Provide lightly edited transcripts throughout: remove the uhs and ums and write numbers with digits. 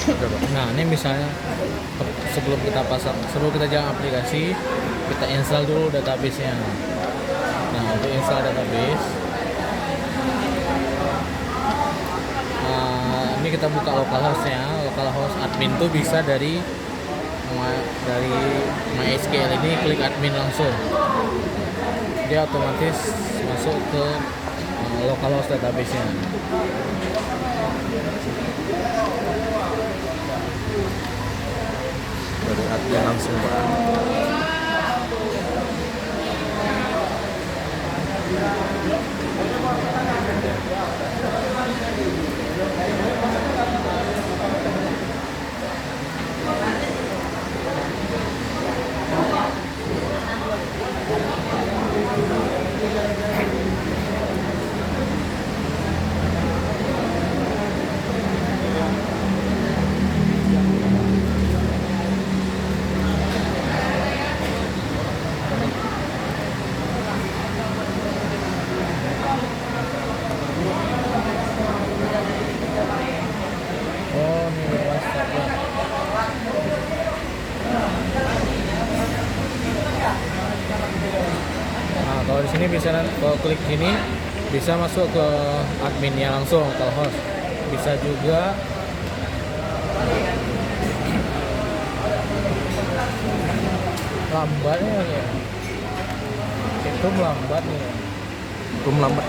Nah, ini misalnya sebelum kita jalan aplikasi, kita install dulu database-nya. Nah, untuk install database, ini kita buka localhost-nya. Localhost admin tuh bisa dari MySQL ini, klik admin langsung. Dia otomatis masuk ke localhost database-nya. Dari admin langsung, Pak. Oh, ini WhatsApp. Nah, kalau di sini bisa, kalau klik sini bisa masuk ke adminnya langsung, ke host. Bisa juga lambatnya ya. Itu lambat nih. Belum lambat.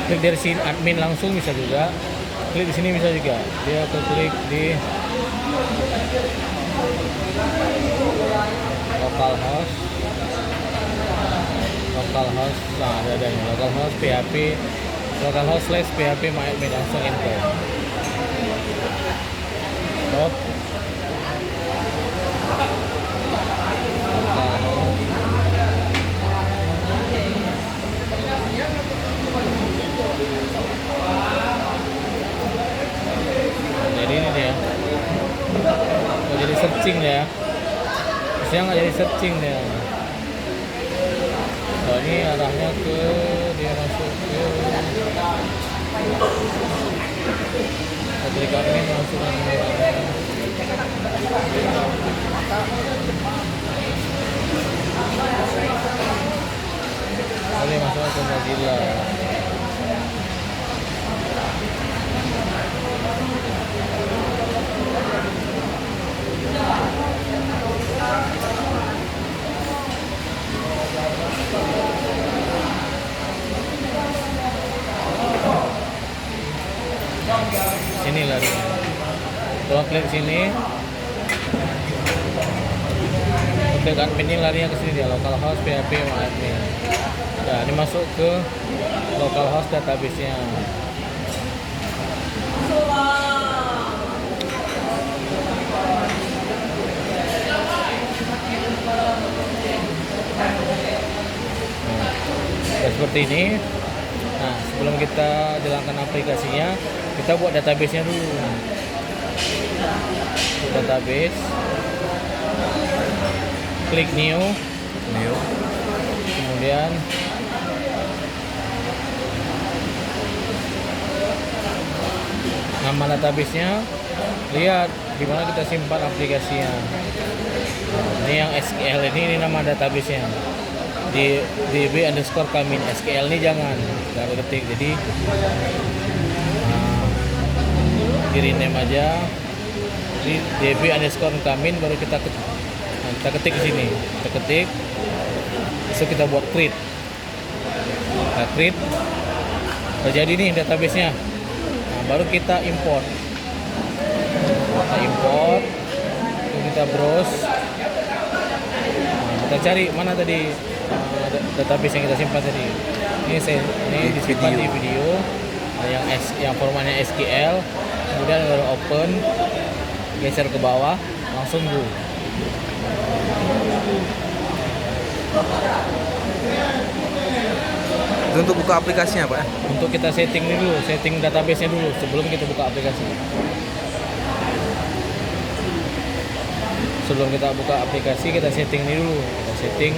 Klik dari sini admin langsung bisa juga. Klik di sini bisa juga. Dia klik di localhost. Nah, ada nih localhost PHP, localhost/php myadmin, langsung enter. Stop. Jadi ini dia. Oh, jadi searching ya. Biasanya nggak jadi searching dia. Oh, ini arahnya ke dia masuk ke klik admin langsung boleh masuk ke Mozilla. Sini lari. Kalau klik sini, klik admin ini larinya ke sini dia, localhost PHP myadmin. Nah, ini masuk ke localhost database-nya. Nah, seperti ini. Nah, sebelum kita jalankan aplikasinya, kita buat database-nya dulu. Database, klik new, kemudian nama database-nya, lihat di mana kita simpan aplikasinya. Ini yang SQL ini nama database-nya. Di db_kamin, SQL ini jangan ketik, jadi di rename aja di db_kamin, baru kita ketik di sini, kita ketik, so kita buat create, udah jadi nih database-nya. Nah, baru kita import, kita browse. Nah, kita cari mana tadi database yang kita simpan tadi. Ini disimpan di video. yang formatnya SQL, kemudian baru open, geser ke bawah, langsung go. Itu Itu untuk buka aplikasinya Pak? Untuk kita setting ini dulu, setting database-nya dulu sebelum kita buka aplikasi. Sebelum kita buka aplikasi, kita setting ini dulu. Kita setting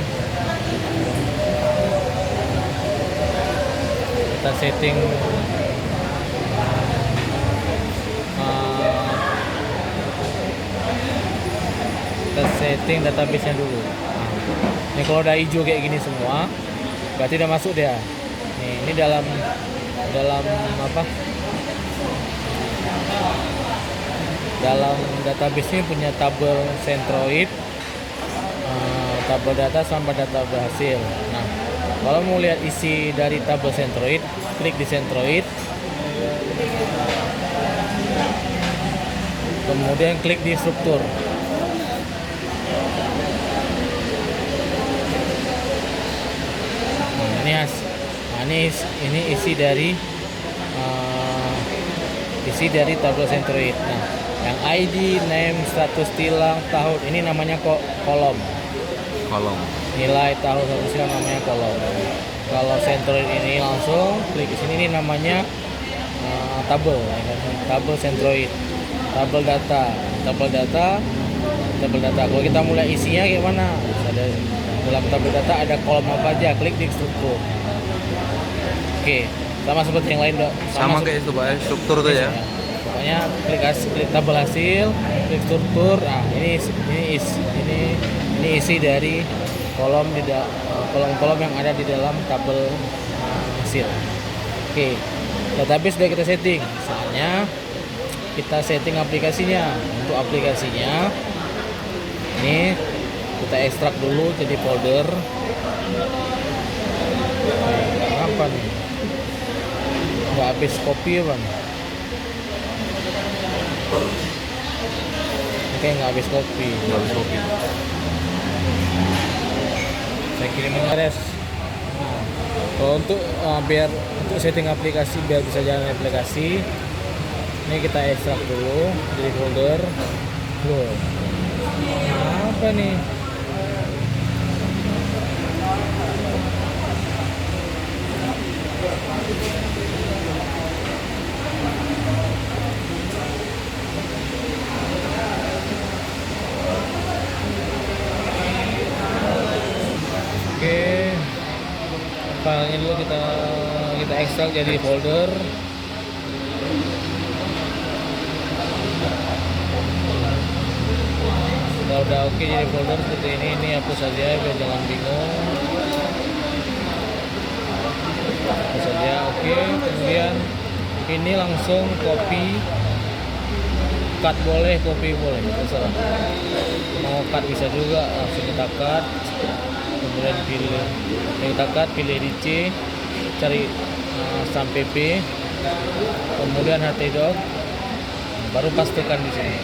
kita setting database-nya dulu. Nah, ini kalau udah hijau kayak gini semua, berarti udah masuk dia. Nih, ini dalam apa? Dalam database ini punya tabel Centroid, tabel data sama data berhasil. Nah, kalau mau lihat isi dari tabel Centroid, klik di Centroid, kemudian klik di struktur. Ini isi dari tabel Centroid. Nah, yang ID, name, status tilang, tahun, ini namanya kolom. Nilai tahun status tilang namanya kolom. Kalau Centroid ini langsung klik di sini, ini namanya tabel, ya kan? Tabel Centroid, tabel data. Kalau kita mulai isinya gimana? Ada dalam tabel data ada kolom apa aja, klik di struktur. Oke, sama seperti yang lain, Dok. Sama kayak itu Pak, struktur tuh ya. Pokoknya klik tabel hasil, klik struktur. Nah, ini isi dari kolom-kolom yang ada di dalam tabel hasil. Oke, database sudah kita setting. Misalnya kita setting aplikasinya. Untuk aplikasinya ini kita ekstrak dulu jadi folder. Apa nih? Nggak habis kopi ya Bang? Oke, nggak habis kopi. Saya kirimin res. Kalau untuk setting aplikasi, biar bisa jalan aplikasi, ini kita ekstrak dulu dari folder. Loh, apa nih? Oke, filenya dulu kita ekstrak jadi folder. Kalau udah oke jadi folder seperti ini hapus saja biar jangan bingung. Hapus saja, oke. Kemudian ini langsung copy, cut boleh, copy boleh, terserah. Mau cut bisa juga, langsung kita cut. Kemudian pilih DC, cari stamp PP, kemudian htdoc, baru pastekan di sini.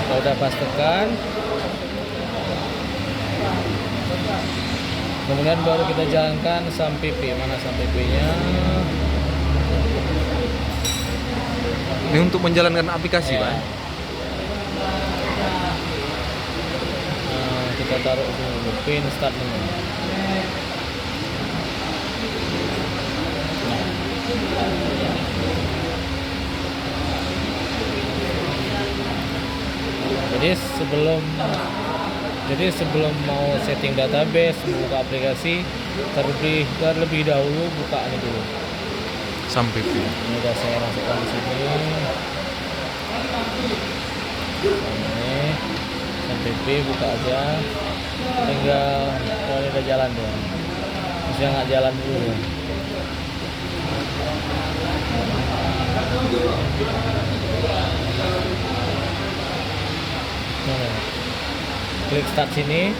Kalau udah pastekan, kemudian baru kita jalankan stamp PP. Mana stamp PP-nya? Ini untuk menjalankan aplikasi Ya. Pak. Kita taruh dulu pin start dulu. Jadi sebelum mau setting database, buka aplikasi, terlebih dahulu buka ini dulu. Sampai Ini udah saya masukkan di sini. Ini SMPP buka aja. Tinggal kalau ini udah jalan dong. Bisa nggak jalan dulu. Nah, klik start sini,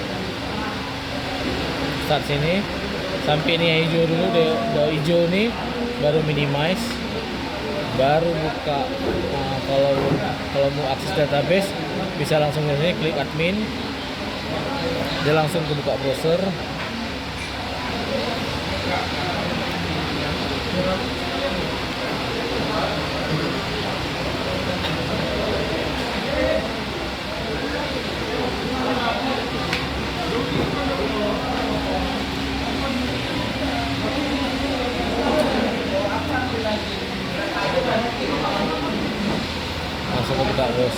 sampai ini hijau dulu, udah hijau nih, baru minimize, baru buka. Kalau mau akses database bisa langsung ke sini, klik admin, dia langsung ke buka browser.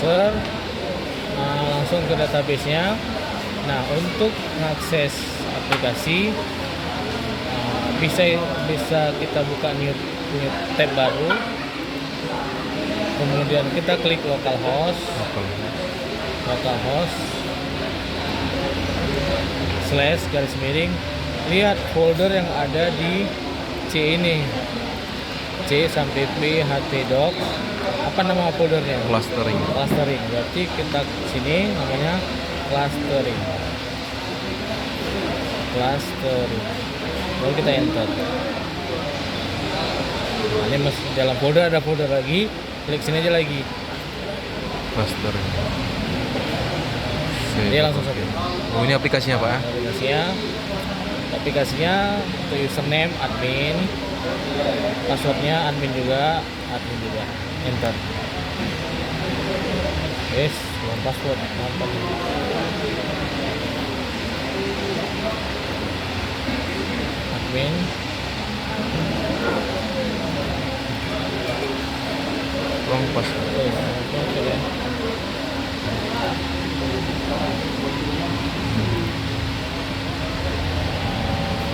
browser, langsung ke database-nya. Nah, untuk mengakses aplikasi bisa kita buka new tab baru. Kemudian kita klik localhost / lihat folder yang ada di C ini, C sampai P htdocs. Apa nama foldernya? Clustering. Berarti kita sini namanya clustering. Lalu kita enter. Nah, ini masih dalam folder, ada folder lagi, klik sini aja lagi. Clustering. Dia langsung sampai. Oh, ini aplikasinya Pak ya? Aplikasinya untuk username admin, passwordnya admin juga. Enter. Yes, password mantap. Admin. Wrong password. Oke.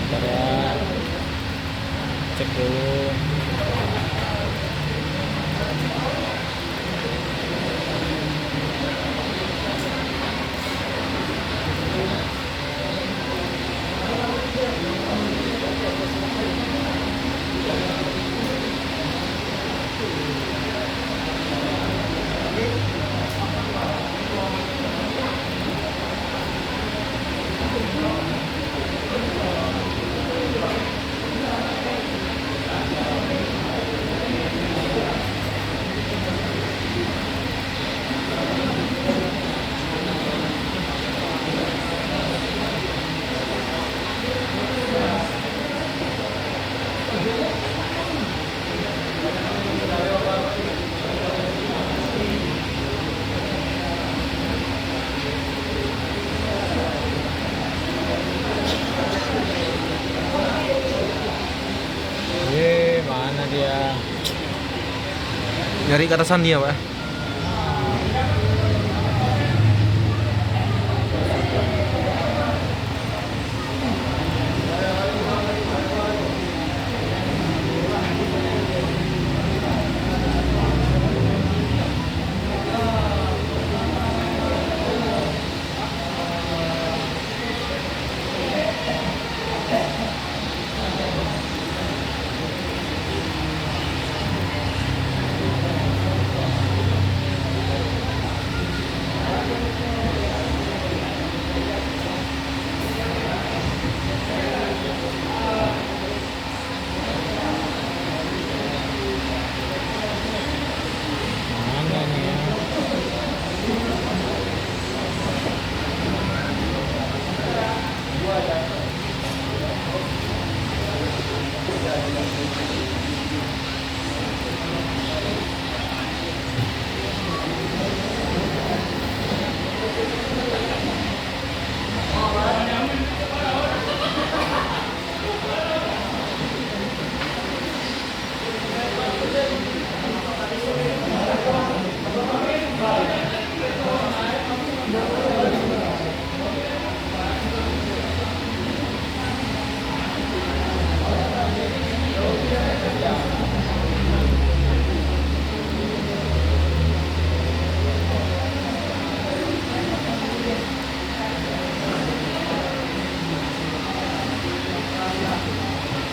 Bentar ya, cek dulu. Mana dia? Nyari ke atasan dia Pak. Mana nih ya?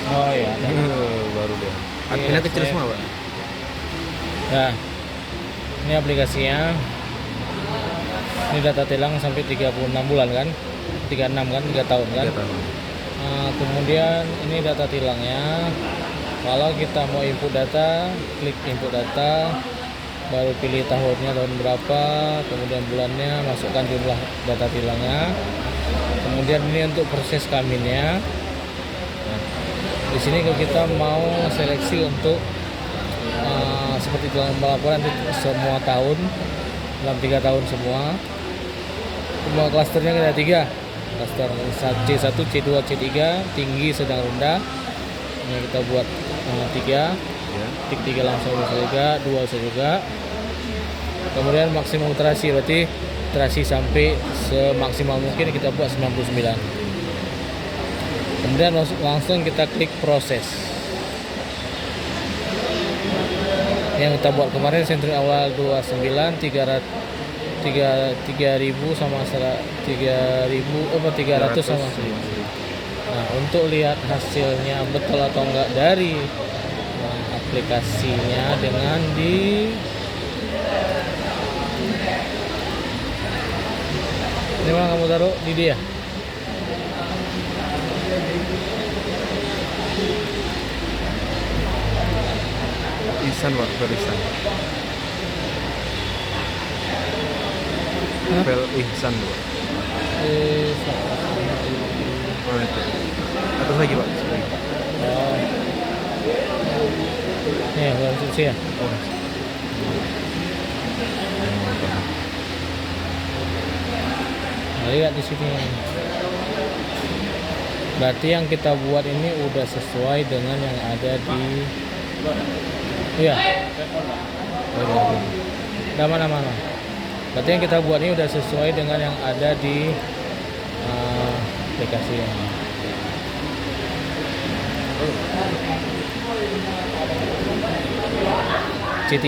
Oh iya. Baru dia. Adminnya kecil saya- semua Pak. Nah, ini aplikasinya. Ini data tilang sampai 36 bulan kan? 36 kan? 3 tahun kan? 3 tahun. Kemudian ini data tilangnya. Kalau kita mau input data, klik input data, baru pilih tahunnya tahun berapa, kemudian bulannya, masukkan jumlah data tilangnya. Kemudian ini untuk proses kaminnya. Nah, di sini kalau kita mau seleksi untuk seperti dalam pelaporan semua tahun dalam 3 tahun semua klasternya ada 3 klaster C1, C2, C3, tinggi, sedang, rendah. Ini kita buat 3 Ya. tik 3 langsung bisa juga, 2 bisa juga. Kemudian maksimum iterasi, berarti iterasi sampai semaksimal mungkin kita buat 99. Kemudian langsung kita klik proses. Yang kita buat kemarin sentri awal 29, 3000 sama 300 sama 1000. Nah, untuk lihat hasilnya betul atau enggak dari aplikasinya dengan di ini mana kamu taruh di dia. Ihsan Pak, Ihsan. Pel Ihsan Pak. Oh, itu. Atas lagi Pak. Oh. Nih, baru suci ya. Oh. Nah, lihat di sini. Berarti yang kita buat ini udah sesuai dengan yang ada di. Iya. Udah mana-mana. Berarti yang kita buat ini udah sesuai dengan yang ada di aplikasi ini. C3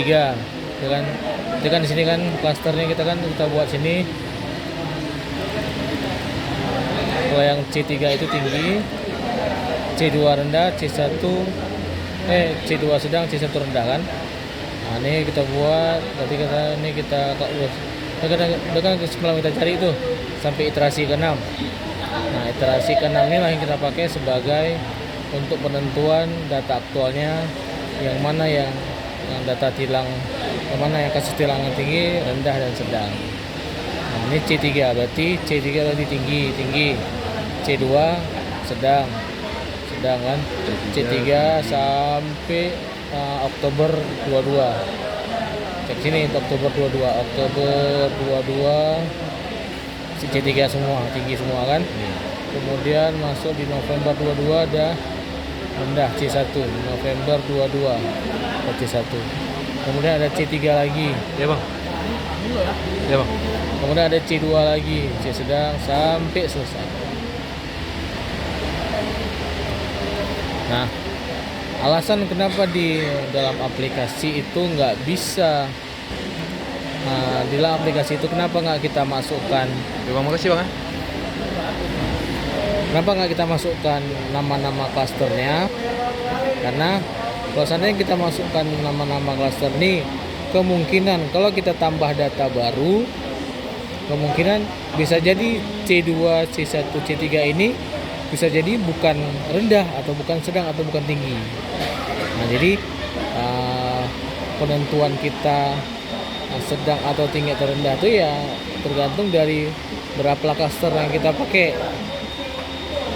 itu kan di sini kan klasternya kita buat sini. Kalau yang C3 itu tinggi, C2 rendah, C2 sedang, C1 rendah kan. Nah, ini kita buat, berarti kita semalam kita cari itu sampai iterasi ke-6. Nah, iterasi ke-6 ini lah yang kita pakai sebagai untuk penentuan data aktualnya, yang mana yang data tilang, yang mana yang kasus tilang yang tinggi, rendah dan sedang. Nah, ini C3 berarti tinggi, C2 sedang kan, C3 sampai Oktober 22. Cek sini Oktober 22 C3 semua, tinggi semua kan. Kemudian masuk di November 22 ada rendah C1, November 22 C1. Kemudian ada C3 lagi. Ya Bang. Ya Bang. Kemudian ada C2 lagi, C sedang sampai selesai. Nah, alasan kenapa di dalam aplikasi itu nggak bisa, di dalam aplikasi itu kenapa nggak kita masukkan? Ya Bang, makasih Bang. Kenapa nggak kita masukkan nama-nama klasternya? Karena kalau seandainya kita masukkan nama-nama klaster ini, kemungkinan kalau kita tambah data baru, kemungkinan bisa jadi C2, C1, C3 ini bisa jadi bukan rendah atau bukan sedang atau bukan tinggi. Nah, jadi penentuan kita sedang atau tinggi atau rendah itu ya tergantung dari berapa klaster yang kita pakai.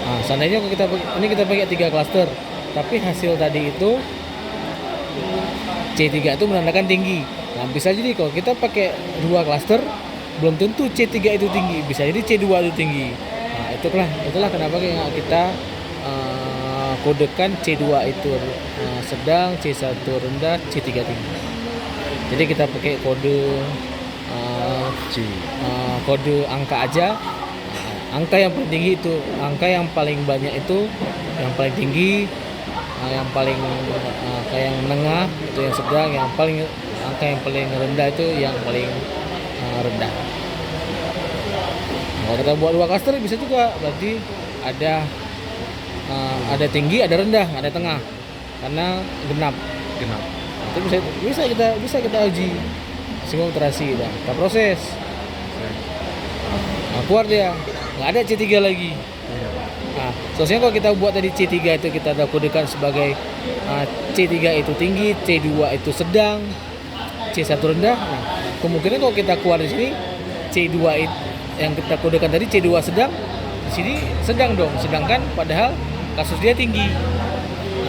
Nah, seandainya kita pakai 3 klaster, tapi hasil tadi itu C3 itu menandakan tinggi. Nah, bisa jadi kalau kita pakai 2 klaster belum tentu C3 itu tinggi, bisa jadi C2 itu tinggi. Nah, itulah kenapa kita kodekan C2 itu sedang, C1 rendah, C3 tinggi. Jadi kita pakai kode angka aja. Angka yang paling tinggi itu, angka yang paling banyak itu yang paling tinggi, yang paling yang menengah itu yang sedang, angka yang paling rendah itu yang paling rendah. Kalau kita buat 2 klaster bisa juga, berarti ada tinggi, ada rendah, ada tengah, karena genap. Itu bisa kita uji semua iterasi kita proses. Nah, keluar dia, nggak ada C3 lagi. Nah, soalnya kalau kita buat tadi C3 itu kita ada kodekan sebagai C3 itu tinggi, C2 itu sedang, C1 rendah. Nah, kemungkinan kalau kita keluar di sini C2 itu yang kita kodekan tadi C2 sedang, di sini sedang dong, sedangkan padahal kasus dia tinggi.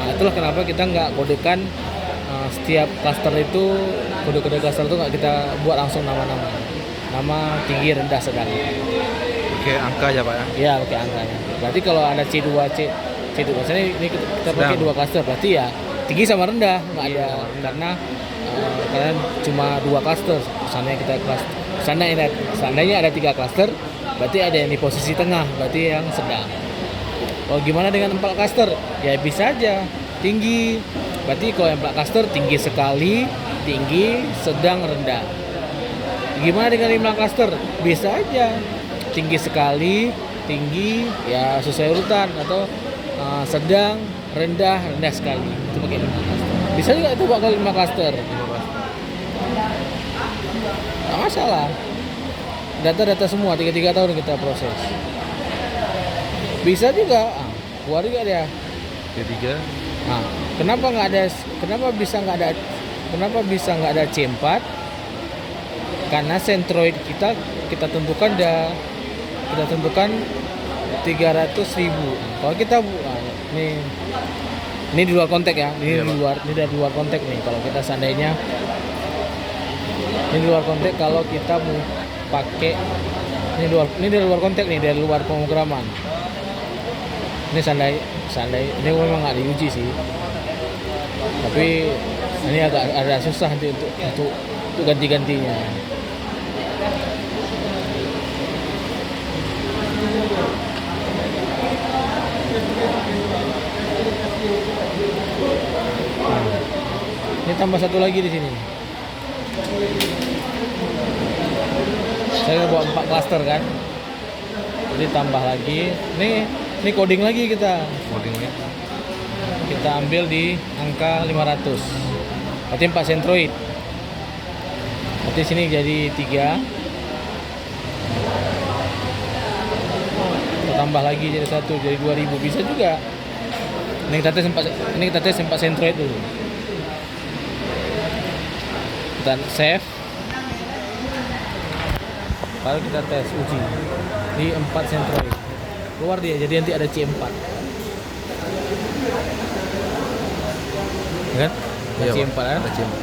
Nah, itulah kenapa kita nggak kodekan setiap klaster itu, kode-kode klaster itu nggak kita buat langsung nama tinggi, rendah, sedang. Oke, angka aja Pak ya? Iya, pakai angkanya. Berarti kalau ada C2, misalnya ini kita pakai 2 klaster, berarti ya tinggi sama rendah nggak Iya, ada, sama karena karena cuma 2 klaster. Seandainya ada 3 klaster, berarti ada yang di posisi tengah, berarti yang sedang. Oh, gimana dengan 4 klaster? Ya bisa aja tinggi. Berarti kalau yang 4 klaster tinggi sekali, tinggi, sedang, rendah. Gimana dengan 5 klaster? Bisa aja tinggi sekali, tinggi, ya sesuai urutan, atau sedang, rendah, rendah sekali. Itu pakai 5 klaster. Bisa juga itu pakai 5 klaster. Nggak masalah. Data-data semua 3 tahun kita proses. Bisa juga, keluar juga dia. Ketiga. Nah, kenapa bisa nggak ada C4? Karena sentroid kita tentukan 300.000. Kalau kita ini di luar konteks ya, ini dari luar konteks nih. Kalau kita seandainya ini di luar konteks, kalau kita mau pakai ini dari luar konteks nih, dari luar pemrograman. Ini seandainya ini memang nggak diuji sih, tapi ini agak susah nanti untuk ganti-gantinya. Ini tambah satu lagi di sini. Saya buat 4 klaster kan, jadi tambah lagi. Ini coding lagi kita. Codingnya. Kita ambil di angka 500. Berarti 4 sentroid. Berarti sini jadi 3. Kita tambah lagi jadi 1, jadi 2000. Bisa juga. Ini kita tes 4 sentroid dulu. Kita save. Lalu kita tes uji di 4 sentroid. Keluar dia, jadi nanti ada C4. Kan? Iya, C4 kan? ada C4.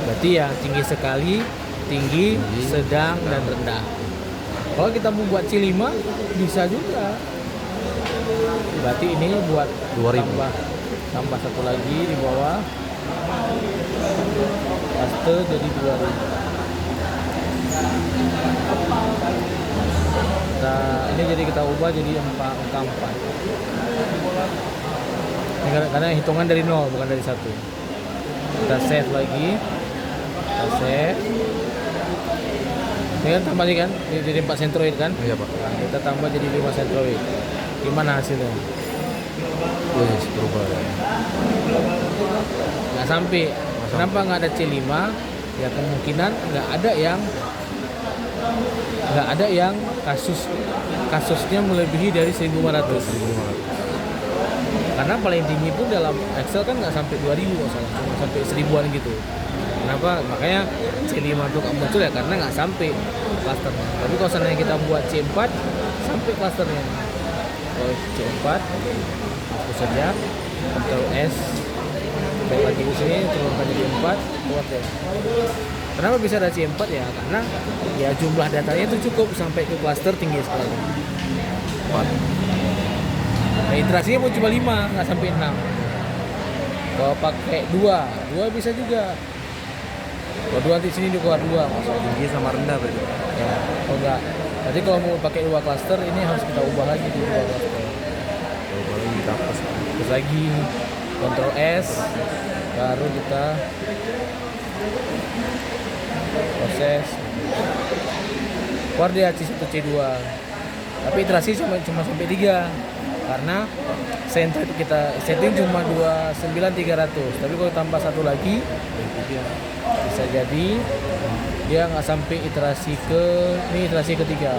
Berarti ya tinggi sekali, tinggi, sedang, dan rendah. Kalau kita mau buat C5 bisa juga. Berarti ini buat 2000. tambah satu lagi di bawah. Paste jadi 2000. Ini jadi kita ubah jadi angka 4. Ini karena hitungan dari 0 bukan dari 1. Kita save lagi. Kita save. Ini kan tambah lagi kan? Ini jadi 4 sentroid kan? Iya, Pak. Nah, kita tambah jadi 5 sentroid. Gimana hasilnya? Wih, berubah. Nggak sampai. Kenapa nggak ada C5? Ya kemungkinan nggak ada yang kasusnya melebihi dari 1.500. Karena paling tinggi pun dalam Excel kan nggak sampai 2.000 masalah, cuma sampai 1.000-an gitu. Kenapa? Makanya C5 itu nggak muncul ya karena nggak sampai klasternya. Tapi kalau seandainya kita buat C4 sampai klasternya. Kalau C4 hapus saja, Ctrl S, baik lagi di sini, turunkan jadi 4, keluar deh. Kenapa bisa ada C4 ya? Karena ya jumlah datanya itu cukup sampai ke klaster tinggi sekali. 4. Nah, iterasinya pun cuma 5, nggak sampai 6. Kalau pakai 2 bisa juga. Kalau 2 di sini keluar 2 maksudnya. Tinggi sama rendah berarti. Ya, kalau enggak. Jadi kalau mau pakai 2 klaster ini harus kita ubah lagi di 2 klaster. Baru kita hapus. Terus lagi Ctrl S, baru kita proses. Keluar dia C1 C2. Tapi iterasi cuma sampai 3. Karena sentroid kita setting cuma 29300. Tapi kalau tambah satu lagi bisa jadi dia nggak sampai iterasi iterasi ketiga.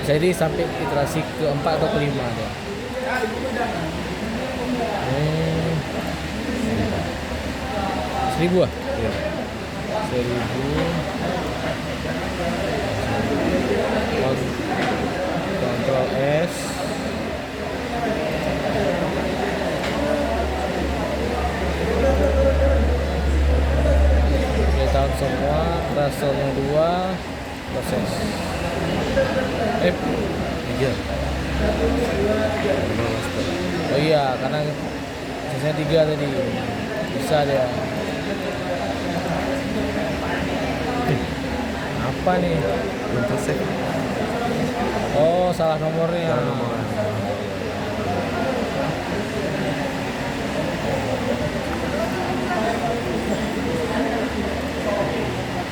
Bisa jadi sampai iterasi keempat atau kelima dia. 1.000 ah? Iya. 1.000. Ctrl S. Tahu semua, trasornya 2, proses. 3. Oh iya, karena sisanya 3 tadi. bisa dia. Apa nih? Belum selesai. Oh, salah nomornya. Salah nomornya.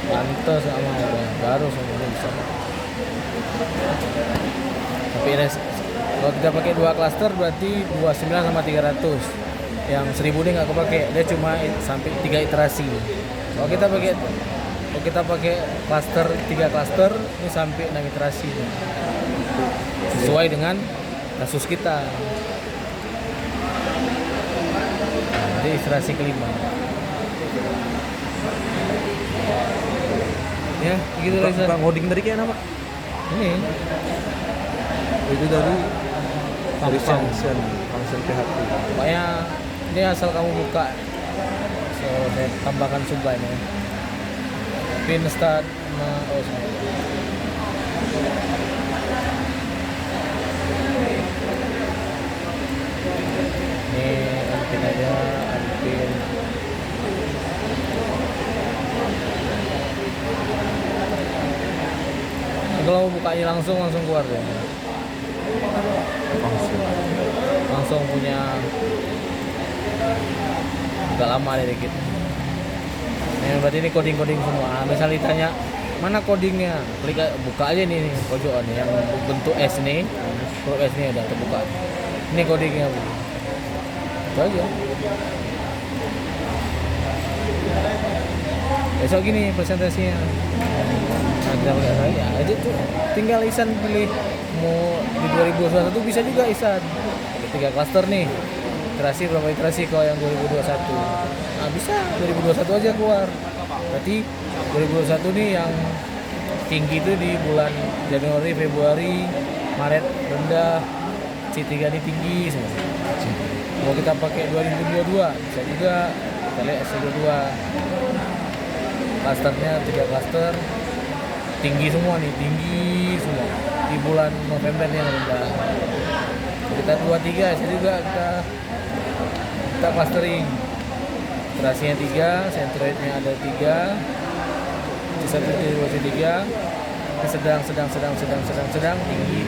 Pantes sama udah baru semuanya bisa. Tapi kalau kita pakai 2 klaster berarti 29 sama 300. Yang 1000 ini nggak kepake, dia cuma sampai 3 iterasi. Kalau kita pakai klaster 3 klaster ini sampai 6 iterasi. Sesuai dengan kasus kita. Jadi iterasi kelima. Ya, gitu lah. Bang ngoding dari kayak apa? Ini Itu dari function. function PHP. Pokoknya ini asal kamu buka. So, saya tambahkan sublime ya. Pin start sorry. Ini unpin aja, unpin. Kalau bukanya langsung keluar deh. Function. Langsung punya agak lama nih dikit. Ini berarti ini coding semua. Misal ditanya mana codingnya, klik buka aja nih pojokan yang bentuk S nih, huruf S nih udah terbuka. Ini codingnya, Bu. Itu aja. Besok gini presentasinya. Nah, kita pakai saya aja tuh. Tinggal Isan pilih mau di 2021 bisa juga Isan. Pakai 3 klaster nih. Iterasi berapa iterasi kalau yang 2021? Nah, bisa 2021 aja keluar. Berarti 2021 nih yang tinggi itu di bulan Januari, Februari, Maret rendah, C3 ini tinggi semua. Kalau kita pakai 2022 bisa juga kita lihat S22. Klasternya 3 klaster tinggi semua nih, tinggi semua di bulan November yang rendah. Kita 23 bisa juga kita clustering. Iterasinya 3, centroidnya ada 3, C1, C2, C3, sedang, tinggi.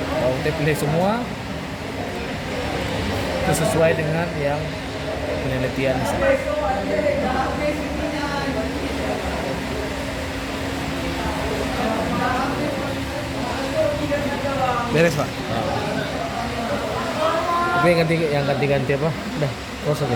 Kalau kita pilih semua itu sesuai dengan yang penelitian di sana. Beres, Pak. Tapi yang ganti apa? Udah, close aja.